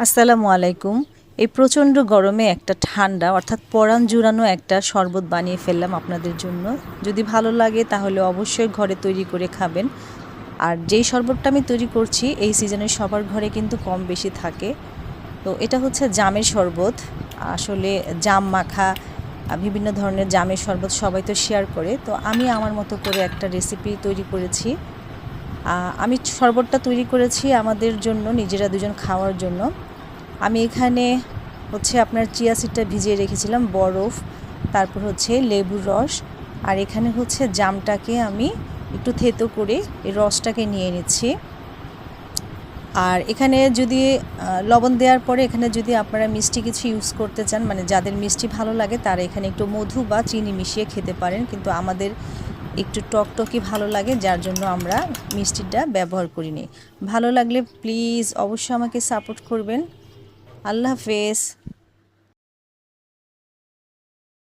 আসসালামু আলাইকুম। এই প্রচণ্ড গরমে একটা ঠান্ডা অর্থাৎ পরাণ জুড়ানো একটা শরবত বানিয়ে ফেললাম আপনাদের জন্য। যদি ভালো লাগে তাহলে অবশ্যই ঘরে তৈরি করে খাবেন। আর যেই শরবতটা আমি তৈরি করছি এই সিজনে সবার ঘরে কিন্তু কম বেশি থাকে। তো এটা হচ্ছে জামের শরবত। আসলে জাম মাখা বিভিন্ন ধরনের জামের শরবত সবাই তো শেয়ার করে, তো আমি আমার মতো করে একটা রেসিপি তৈরি করেছি। আমি শরবতটা তৈরি করেছি আমাদের জন্য, নিজেরা দুজন খাওয়ার জন্য। আমি এখানে হচ্ছে আপনার চিয়া সিডটা ভিজিয়ে রেখেছিলাম, বরফ, তারপর হচ্ছে লেবুর রস, আর এখানে হচ্ছে জামটাকে আমি একটু থেতো করে এই রসটাকে নিয়ে নিচ্ছি। আর এখানে যদি লবণ দেওয়ার পরে এখানে যদি আপনারা মিষ্টি কিছু ইউজ করতে চান, মানে যাদের মিষ্টি ভালো লাগে তারা এখানে একটু মধু বা চিনি মিশিয়ে খেতে পারেন, কিন্তু আমাদের একটু টকটকি ভালো লাগে, যার জন্য আমরা মিষ্টিটা ব্যবহার করিনি। ভালো লাগলে প্লিজ অবশ্যই আমাকে সাপোর্ট করবেন। আল্লাহ হাফেজ।